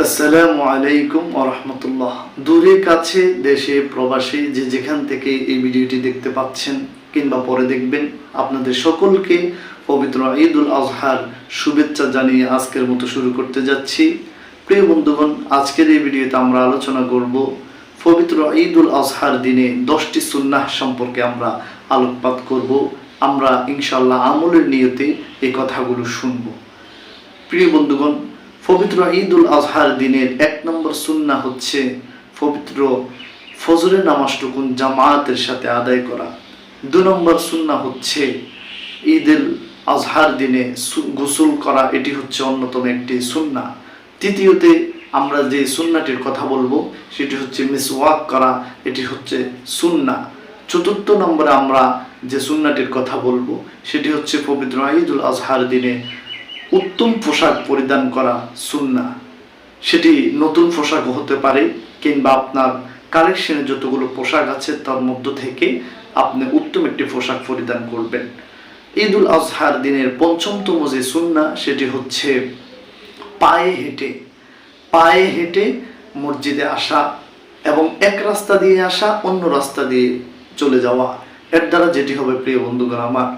আসসালামু আলাইকুম ওয়া রাহমাতুল্লাহ। দূরে কাছে দেশে প্রবাসে যে যেখান থেকে এই ভিডিওটি দেখতে পাচ্ছেন কিংবা পরে দেখবেন, আপনাদের সকলকে পবিত্র ঈদুল আজহার শুভেচ্ছা জানিয়ে আজকের মতো শুরু করতে যাচ্ছি। প্রিয় বন্ধুগণ, আজকের এই ভিডিওতে আমরা আলোচনা করব পবিত্র ঈদুল আজহার দিনে 10টি সুন্নাহ সম্পর্কে আমরা আলোকপাত করব। আমরা ইনশাআল্লাহ আমলের নিয়তে এই কথাগুলো শুনব। প্রিয় বন্ধুগণ, পবিত্র ঈদুল আজহার দিনের 1 নম্বর সুন্নাহ হচ্ছে পবিত্র ফজরের নামাজটুকু জামাতের সাথে আদায় করা। 2 নম্বর সুন্নাহ হচ্ছে ঈদুল আজহার দিনে গোসল করা, এটি হচ্ছে অন্যতম একটি সুন্নাহ। তৃতীয়তে আমরা যে সুন্নাহটির কথা বলবো সেটি হচ্ছে মিসওয়াক করা, এটি হচ্ছে সুন্নাহ। 4 নম্বরে আমরা যে সুন্নাহটির কথা বলবো সেটি হচ্ছে পবিত্র ঈদুল আজহার দিনে উত্তম পোশাক পরিধান করা সুন্নাহ। সেটি নতুন পোশাক হতে পারে কিংবা আপনার কালেকশনে যতগুলো পোশাক আছে তার মধ্য থেকে আপনি উত্তম একটি পোশাক পরিধান করবেন। ঈদুল আজহার দিনের 5মতম যে সুন্নাহ সেটি হচ্ছে পায়ে হেঁটে মসজিদে আসা এবং এক রাস্তা দিয়ে আসা অন্য রাস্তা দিয়ে চলে যাওয়া। এর দ্বারা যেটি হবে, প্রিয় বন্ধুগণ আমার,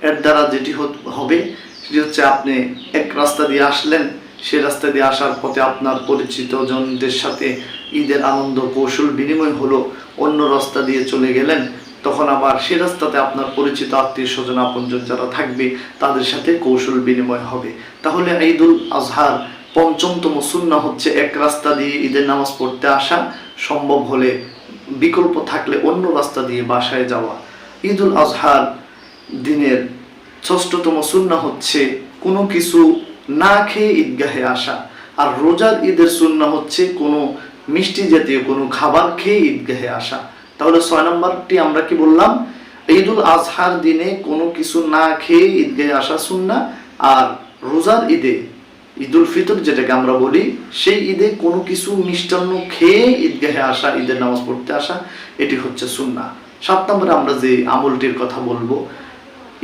এর দ্বারা যেটি হবে সেটি হচ্ছে আপনি এক রাস্তা দিয়ে আসলেন, সে রাস্তা দিয়ে আসার পথে আপনার পরিচিত জনদের সাথে ঈদের আনন্দ কৌশল বিনিময় হলো। অন্য রাস্তা দিয়ে চলে গেলেন, তখন আবার সে রাস্তাতে আপনার পরিচিত আত্মীয় স্বজন আপনজন যারা থাকবে তাদের সাথে কৌশল বিনিময় হবে। তাহলে ঈদুল আজহার 5মতম সুন্নাহ হচ্ছে এক রাস্তা দিয়ে ঈদের নামাজ পড়তে আসা, সম্ভব হলে বিকল্প থাকলে অন্য রাস্তা দিয়ে বাসায় যাওয়া। ঈদুল আজহার দিনের 6তম সুন্নাহ হচ্ছে কোনো কিছু না খেয়ে ঈদগাহে আসা। আর রোজার ঈদের সুন্নাহ হচ্ছে কোনো মিষ্টি জাতীয় কোনো খাবার খেয়ে ঈদগাহে আসা। তাহলে 6 নম্বরটি আমরা কি বললাম? ঈদুল আজহার দিনে কোনো কিছু না খেয়ে ঈদগাহে আসা সুন্নাহ, আর রোজার ঈদে ঈদুল ফিতর যেটাকে আমরা বলি সেই ঈদে কোনো কিছু মিষ্টান্ন খেয়ে ঈদগাহে আসা, ঈদের নামাজ পড়তে আসা, এটি হচ্ছে সুন্নাহ। 7 নম্বরে আমরা যে আমলটির কথা বলবো,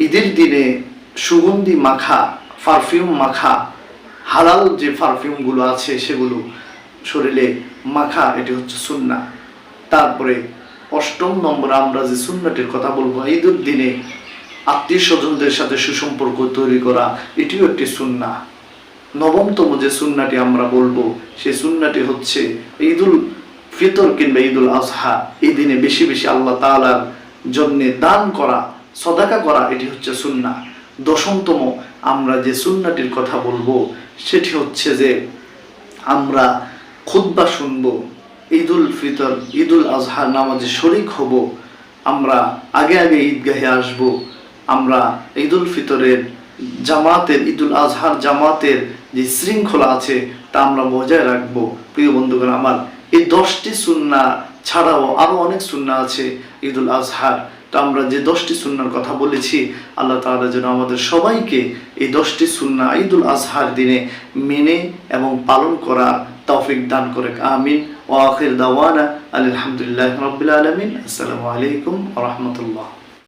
ঈদের দিনে সুগন্ধি মাখা, পারফিউম মাখা, হালাল যে পারফিউমগুলো আছে সেগুলো শরীরে মাখা, এটি হচ্ছে সুন্নাহ। তারপরে 8ম নম্বরে আমরা যে সুন্নাহটির কথা বলবো, ঈদের দিনে আত্মীয় স্বজনদের সাথে সুসম্পর্ক তৈরি করা, এটিও একটি সুন্নাহ। 9মতম যে সুন্নাহটি আমরা বলবো সেই সুন্নাহটি হচ্ছে ঈদুল ফিতর কিংবা ঈদুল আজহা এই দিনে বেশি বেশি আল্লাহ তাআলার জন্য দান করা, সদাকা করা, এটি হচ্ছে সুন্নাহ। 10মতম আমরা যে সুন্নাহটির কথা বলবো সেটি হচ্ছে যে আমরা খুতবা শুনবো, ঈদুল ফিতর ঈদুল আজহার নামাজে শরীক হব, আমরা আগে আগে ঈদগাহে আসব, আমরা ঈদুল ফিতরের জামাতের, ঈদুল আজহার জামাতের যে শৃঙ্খলা আছে তা আমরা বজায় রাখবো। প্রিয় বন্ধুগণ আমার, এই 10টি সুন্নাহ ছাড়াও আরো অনেক সুন্নাহ আছে ঈদুল আজহার। তো আমরা যে 10টি সুন্নাহর কথা বলেছি, আল্লাহ তাআলা যেন আমাদের সবাইকে এই 10টি সুন্নাহ ঈদুল আজহার দিনে মেনে এবং পালন করার তৌফিক দান করে। আমিন। ওয়া আখির দাওয়ানা আলহামদুলিল্লাহি রাব্বিল আলামিন। আসসালামু আলাইকুম ওয়া রাহমাতুল্লাহ।